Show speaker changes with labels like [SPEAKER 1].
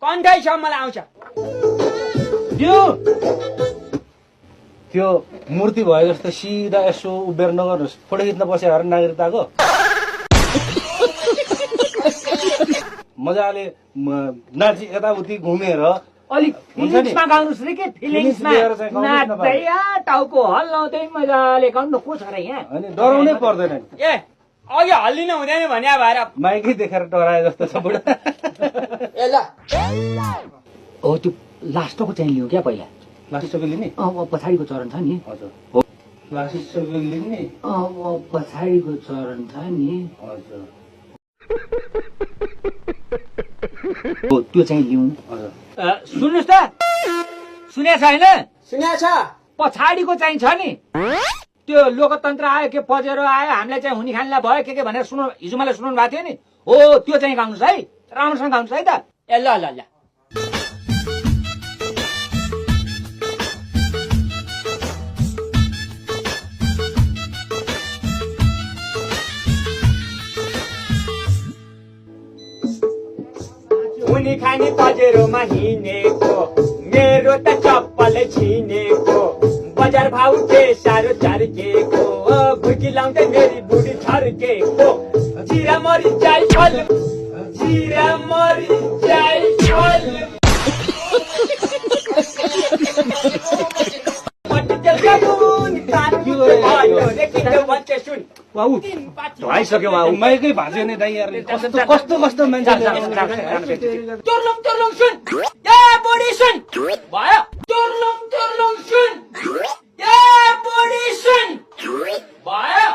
[SPEAKER 1] कन्ठाइसम्मलाई आउँछ।
[SPEAKER 2] त्यो मूर्ति भयो जस्तो सिधा यसो उभिएर नगर्नुहोस्, फोटो खिच्न बस्यो अरे नागरिकताको। मजाले नाची यताउति घुमेर
[SPEAKER 1] अलिक फिलिङ्समा गाउनुहोस् रे के फिलिङ्समा नाच्दै टाउको हल्लाउँदै मजाले गाउनु को छ र यहाँ
[SPEAKER 2] अनि डराउनै पर्दैन नि।
[SPEAKER 1] ए अघि हल्लिनु हुँदैन भन्या भएर
[SPEAKER 2] माइकै देखेर डराए जस्तो छ बुढा।
[SPEAKER 1] ए ल हो त्यो लास्टको चाहिँ लिउँ क्या पहिला
[SPEAKER 2] लास्टको लिने
[SPEAKER 1] पछाडिको चरण छ नि
[SPEAKER 2] हजुर लास्टको लिने
[SPEAKER 1] पछाडिको चरण छ नि
[SPEAKER 2] हजुर
[SPEAKER 1] हो त्यो चाहिँ लिउँ
[SPEAKER 2] हजुर
[SPEAKER 1] सुन्नुहोस् त सुने छैन
[SPEAKER 3] सुनेको छ
[SPEAKER 1] पछाडिको चाहिँ छ नि त्यो लोकतन्त्र आयो के पजेरो आयो हामीलाई चाहिँ हुने खानेलाई भयो के भनेर सुन्नु हिजो मलाई सुनाउनु भएको थियो नि हो त्यो चाहिँ गाउनुहोस् है राम्रोसँग गाउनुहोस् है त ए ल ल ल हुने खाने पजेरोमा हिँडेको मेरो त चप्पल छिनेको बजार भाउ के साह्रो चर्केको घुर्की लाउँदै मेरी बुढी छर्केको जिरा मरी जाइफल जिरा मरी जाइफल
[SPEAKER 2] माइकै भाँच्यो नि दाइ यार कस्तो कस्तो कस्तो मान्छे
[SPEAKER 1] चोर्लुङ चोर्लुङ सुन ए बुढी सुन भयो चोर्लुङ चोर्लुङ सुन ए बुढी सुन भयो